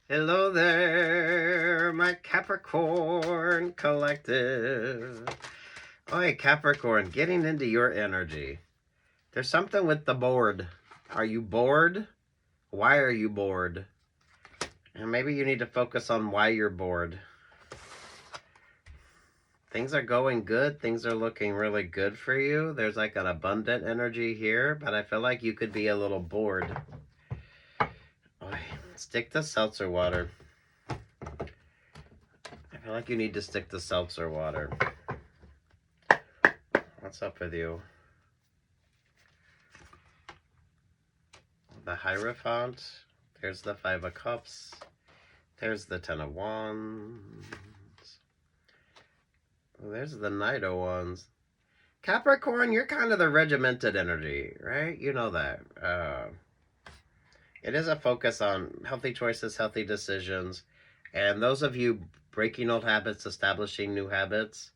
Hello there, my Capricorn collective. Oh, hey, Capricorn, getting into your energy. There's something with the bored. Are you bored? Why are you bored? And maybe you need to focus on why you're bored. Things are going good. Things are looking really good for you. There's like an abundant energy here, but I feel like you could be a little bored. Oh, stick to seltzer water. I feel like you need to stick to seltzer water. What's up with you? The Hierophant. There's the Five of Cups. There's the Ten of Wands. There's the Knight of Wands. Capricorn, you're kind of the regimented energy, right? You know that. It is a focus on healthy choices, healthy decisions. And those of you breaking old habits, establishing new habits,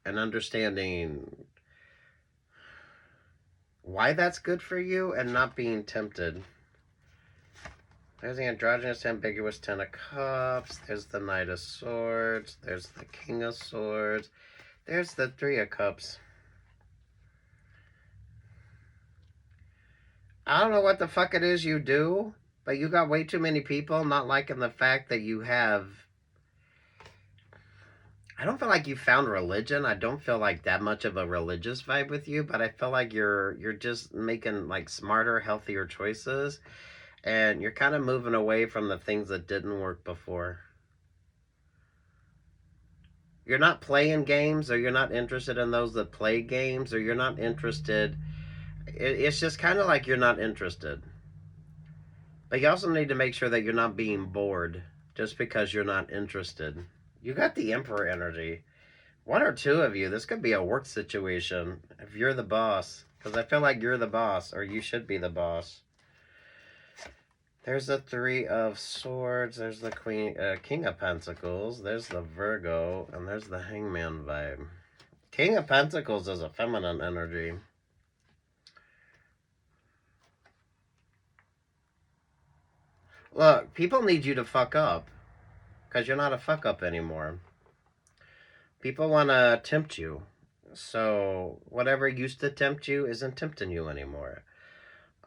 and understanding why that's good for you and not being tempted. There's the androgynous, ambiguous Ten of Cups. There's the Knight of Swords. There's the King of Swords. There's the Three of Cups. I don't know what the fuck it is you do, but you got way too many people not liking the fact that you have... I don't feel like you found religion. I don't feel like that much of a religious vibe with you, but I feel like you're just making like smarter, healthier choices. And you're kind of moving away from the things that didn't work before. You're not playing games, or you're not interested in those that play games, or you're not interested. It's just kind of like you're not interested. But you also need to make sure that you're not being bored just because you're not interested. You got the Emperor energy. One or two of you, this could be a work situation if you're the boss. Because I feel like you're the boss, or you should be the boss. There's the Three of Swords. There's the King of Pentacles. There's the Virgo. And there's the Hangman vibe. King of Pentacles is a feminine energy. Look, people need you to fuck up. Because you're not a fuck up anymore. People want to tempt you. So whatever used to tempt you isn't tempting you anymore.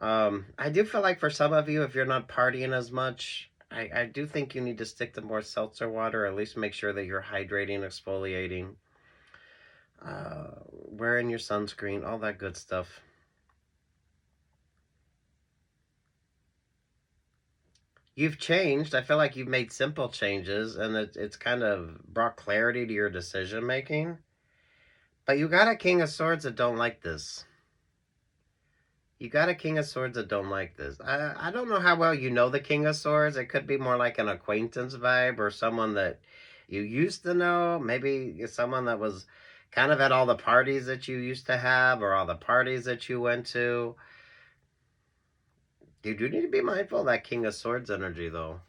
I do feel like for some of you, if you're not partying as much, I do think you need to stick to more seltzer water, or at least make sure that you're hydrating, exfoliating, wearing your sunscreen, all that good stuff. You've changed. I feel like you've made simple changes, and it's kind of brought clarity to your decision making. But you got a King of Swords that don't like this. You got a King of Swords that don't like this. I don't know how well you know the King of Swords. It could be more like an acquaintance vibe, or someone that you used to know. Maybe someone that was kind of at all the parties that you used to have, or all the parties that you went to. You do need to be mindful of that King of Swords energy, though.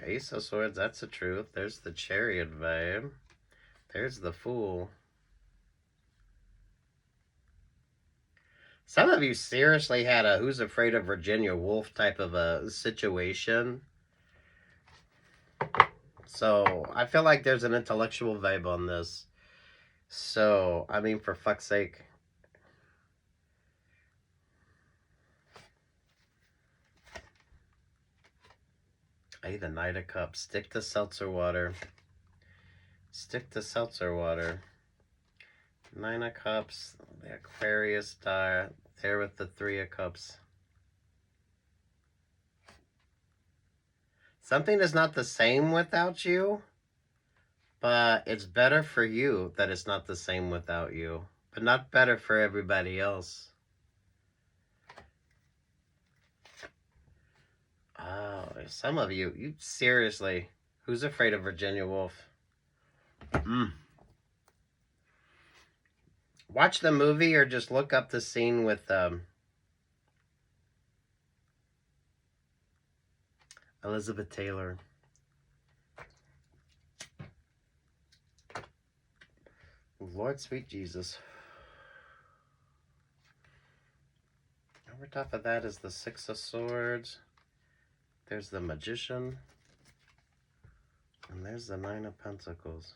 Ace of Swords, that's the truth. There's the Chariot vibe. There's the Fool. Some of you seriously had a Who's Afraid of Virginia Woolf type of a situation. So I feel like there's an intellectual vibe on this. So, I mean, for fuck's sake. Hey, the Knight of Cups. Stick to seltzer water. Stick to seltzer water. Nine of Cups. The Aquarius star. There with the Three of Cups. Something is not the same without you, but it's better for you that it's not the same without you, but not better for everybody else. Oh, some of you seriously, Who's Afraid of Virginia Woolf? Watch the movie or just look up the scene with Elizabeth Taylor. Lord sweet Jesus. Over top of that is the Six of Swords. There's the Magician. And there's the Nine of Pentacles.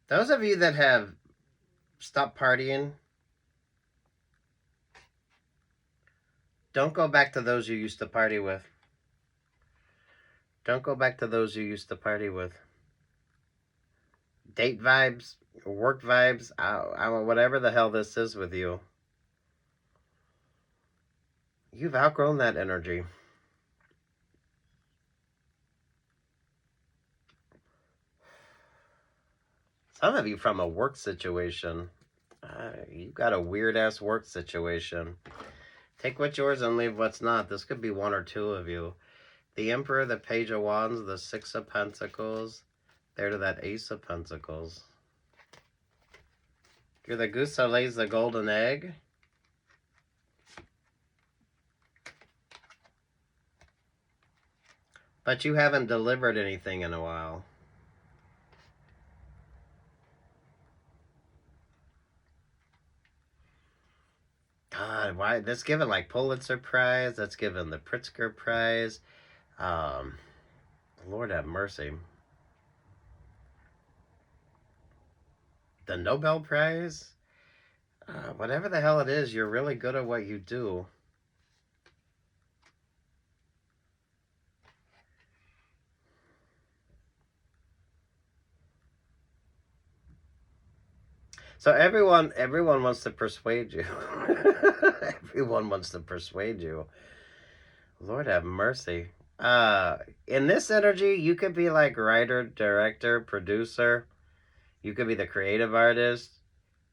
Those of you that have stopped partying, don't go back to those you used to party with. Don't go back to those you used to party with. Date vibes, work vibes, whatever the hell this is with you. You've outgrown that energy. Some of you from a work situation. You've got a weird-ass work situation. Take what's yours and leave what's not. This could be one or two of you. The Emperor, the Page of Wands, the Six of Pentacles. There to that Ace of Pentacles. You're the goose that lays the golden egg. But you haven't delivered anything in a while. God, why? That's given like Pulitzer Prize. That's given the Pritzker Prize. Lord have mercy. The Nobel Prize. Whatever the hell it is, you're really good at what you do. So everyone wants to persuade you. Everyone wants to persuade you. Lord have mercy. In this energy, you could be like writer, director, producer. You could be the creative artist.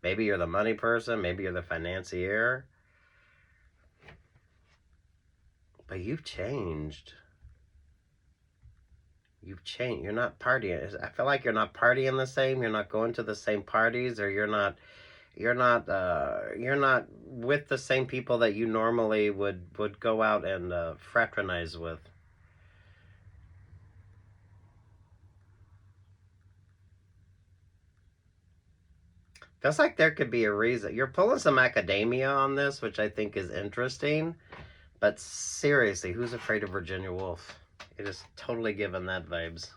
Maybe you're the money person. Maybe you're the financier. But you've changed. You've changed. You're not partying. I feel like you're not partying the same. You're not going to the same parties, or you're not with the same people that you normally would go out and fraternize with. Feels like there could be a reason. You're pulling some academia on this, which I think is interesting. But seriously, who's afraid of Virginia Woolf? It is totally giving that vibes.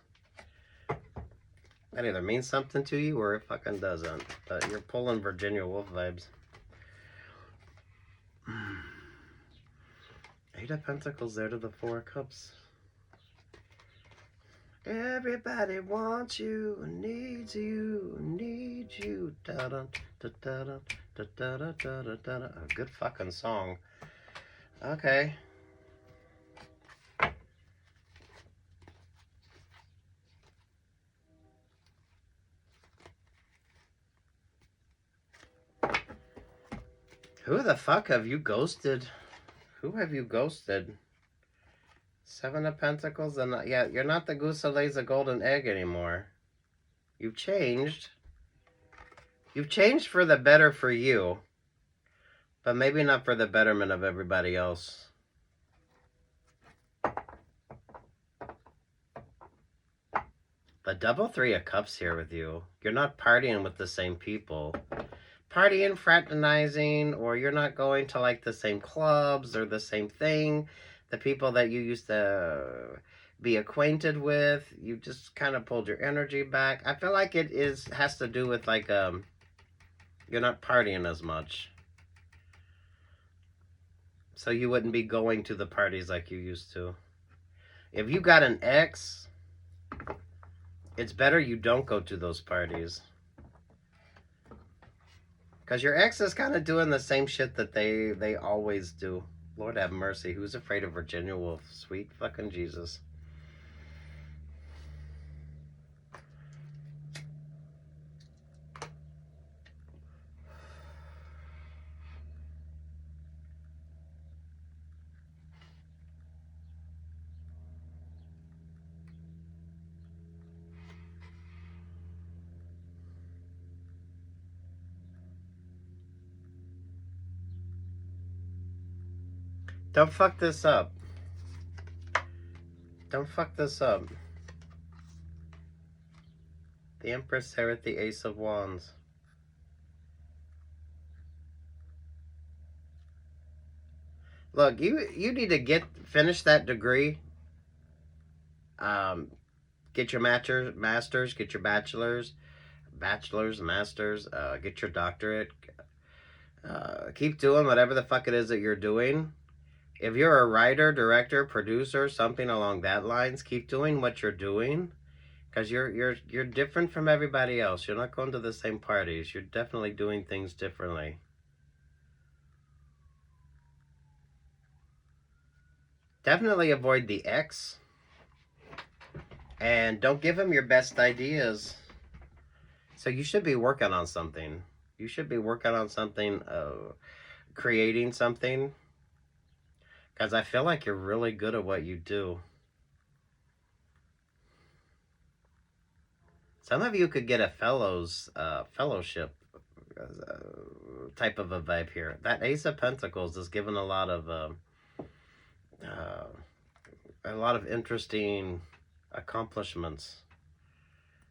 That either means something to you or it fucking doesn't. But you're pulling Virginia Woolf vibes. Eight of Pentacles there to the Four of Cups. Everybody wants you, needs you, needs you. Da da da da da da da da da da. A good fucking song. Okay. Who the fuck have you ghosted? Who have you ghosted? Seven of Pentacles, and yeah, you're not the goose that lays a golden egg anymore. You've changed. You've changed for the better for you, but maybe not for the betterment of everybody else. The double Three of Cups here with you. You're not partying with the same people. Partying, fraternizing, or you're not going to like the same clubs or the same thing. The people that you used to be acquainted with, you just kind of pulled your energy back. I feel like it has to do with like you're not partying as much. So you wouldn't be going to the parties like you used to. If you got an ex, it's better you don't go to those parties. Because your ex is kind of doing the same shit that they always do. Lord have mercy. Who's afraid of Virginia Woolf? Sweet fucking Jesus. Don't fuck this up. Don't fuck this up. The Empress there with the Ace of Wands. Look, you need to finish that degree. Um, get your masters, get your bachelor's, masters, get your doctorate. Keep doing whatever the fuck it is that you're doing. If you're a writer, director, producer, something along that lines, keep doing what you're doing, because you're different from everybody else. You're not going to the same parties. You're definitely doing things differently. Definitely avoid the ex, and don't give him your best ideas. So you should be working on something. You should be working on something, creating something, because I feel like you're really good at what you do. Some of you could get a fellowship type of a vibe here. That Ace of Pentacles is giving uh, a lot of interesting accomplishments,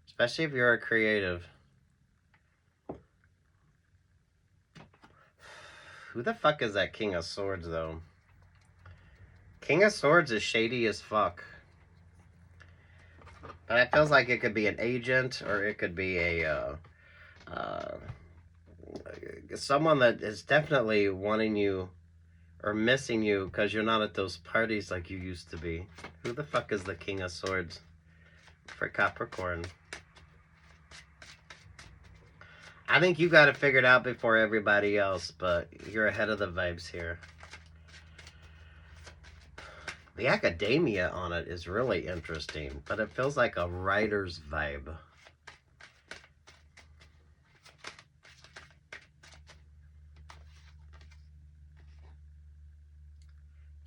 especially if you're a creative. Who the fuck is that King of Swords, though? King of Swords is shady as fuck. But it feels like it could be an agent, or it could be someone that is definitely wanting you or missing you because you're not at those parties like you used to be. Who the fuck is the King of Swords for Capricorn? I think you got it figured out before everybody else, but you're ahead of the vibes here. The academia on it is really interesting, but it feels like a writer's vibe.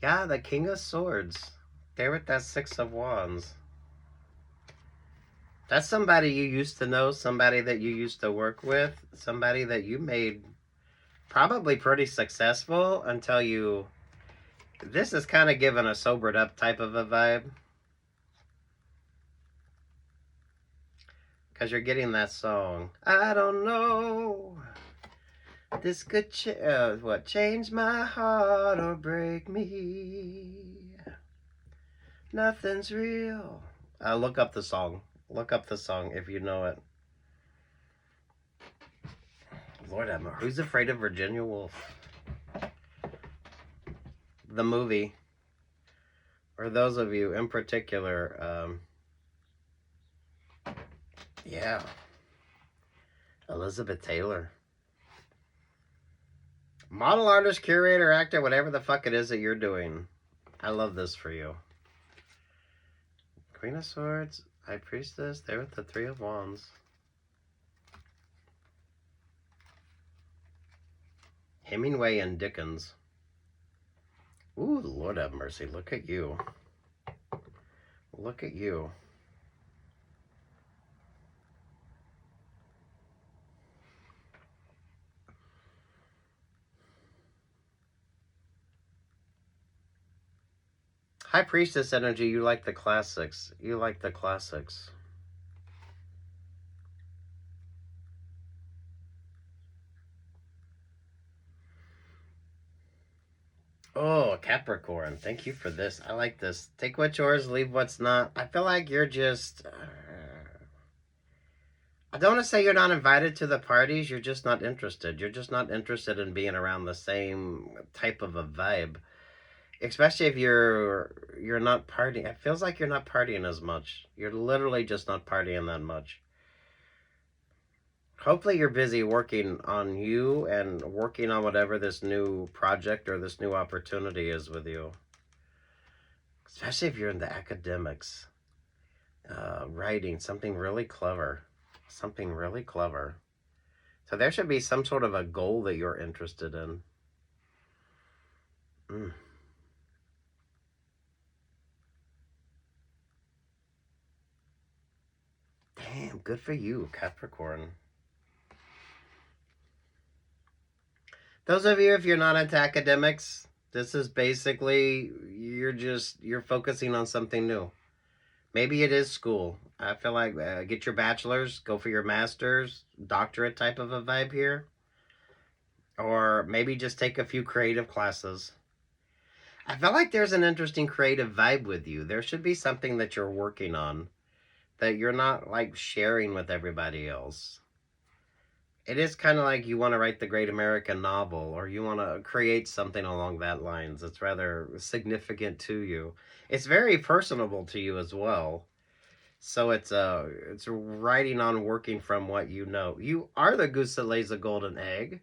Yeah, the King of Swords. There with that Six of Wands. That's somebody you used to know, somebody that you used to work with, somebody that you made probably pretty successful until you... This is kind of given a sobered up type of a vibe. Because you're getting that song. I don't know. This could change my heart or break me. Nothing's real. Look up the song. Look up the song if you know it. Lord Emma, Who's Afraid of Virginia Woolf? The movie. Or those of you in particular, yeah. Elizabeth Taylor. Model, artist, curator, actor, whatever the fuck it is that you're doing. I love this for you. Queen of Swords, High Priestess, there with the Three of Wands. Hemingway and Dickens. Ooh, Lord have mercy. Look at you. Look at you. High Priestess energy, you like the classics. You like the classics. Oh, Capricorn, thank you for this. I like this. Take what's yours, leave what's not. I feel like you're just... I don't want to say you're not invited to the parties. You're just not interested. You're just not interested in being around the same type of a vibe. Especially if you're not partying. It feels like you're not partying as much. You're literally just not partying that much. Hopefully you're busy working on you and working on whatever this new project or this new opportunity is with you. Especially if you're in the academics. Writing something really clever. Something really clever. So there should be some sort of a goal that you're interested in. Damn, good for you, Capricorn. Those of you, if you're not into academics, this is basically, you're focusing on something new. Maybe it is school. I feel like get your bachelor's, go for your master's, doctorate type of a vibe here. Or maybe just take a few creative classes. I feel like there's an interesting creative vibe with you. There should be something that you're working on that you're not like sharing with everybody else. It is kind of like you want to write the great American novel, or you want to create something along that lines. It's rather significant to you. It's very personable to you as well. So it's writing on working from what you know. You are the goose that lays the golden egg.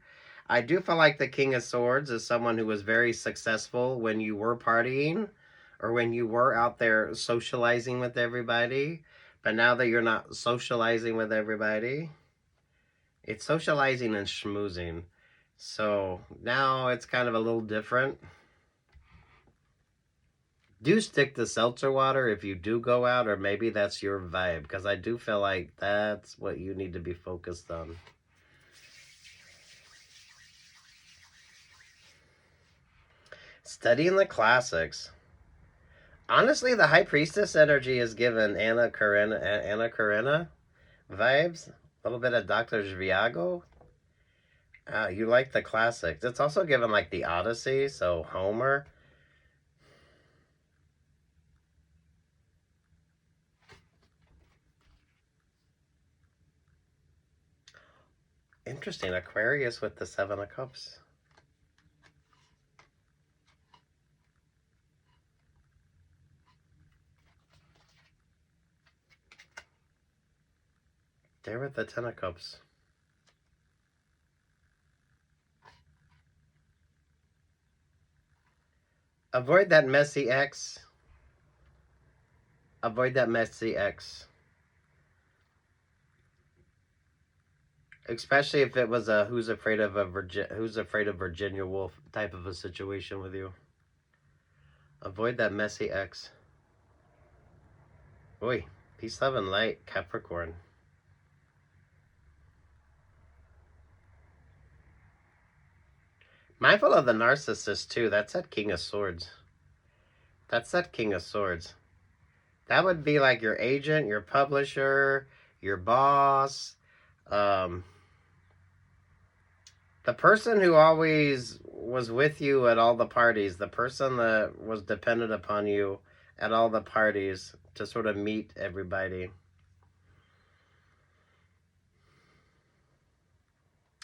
I do feel like the King of Swords is someone who was very successful when you were partying or when you were out there socializing with everybody. But now that you're not socializing with everybody, it's socializing and schmoozing. So now it's kind of a little different. Do stick to seltzer water if you do go out, or maybe that's your vibe, because I do feel like that's what you need to be focused on. Studying the classics. Honestly, the High Priestess energy is given Anna Karenina vibes. A little bit of Dr. Zviago. You like the classics. It's also given like the Odyssey, so Homer. Interesting. Aquarius with the Seven of Cups. There with the Ten of Cups. Avoid that messy ex. Avoid that messy ex. Especially if it was a who's afraid of Virginia Woolf type of a situation with you. Avoid that messy ex. Oi, peace, love, and light, Capricorn. Mindful of the narcissist too. That's that King of Swords. That's that King of Swords. That would be like your agent, your publisher, your boss, um, the person who always was with you at all the parties, the person that was dependent upon you at all the parties to sort of meet everybody.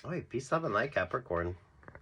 Oh, peace, love, and light, Capricorn.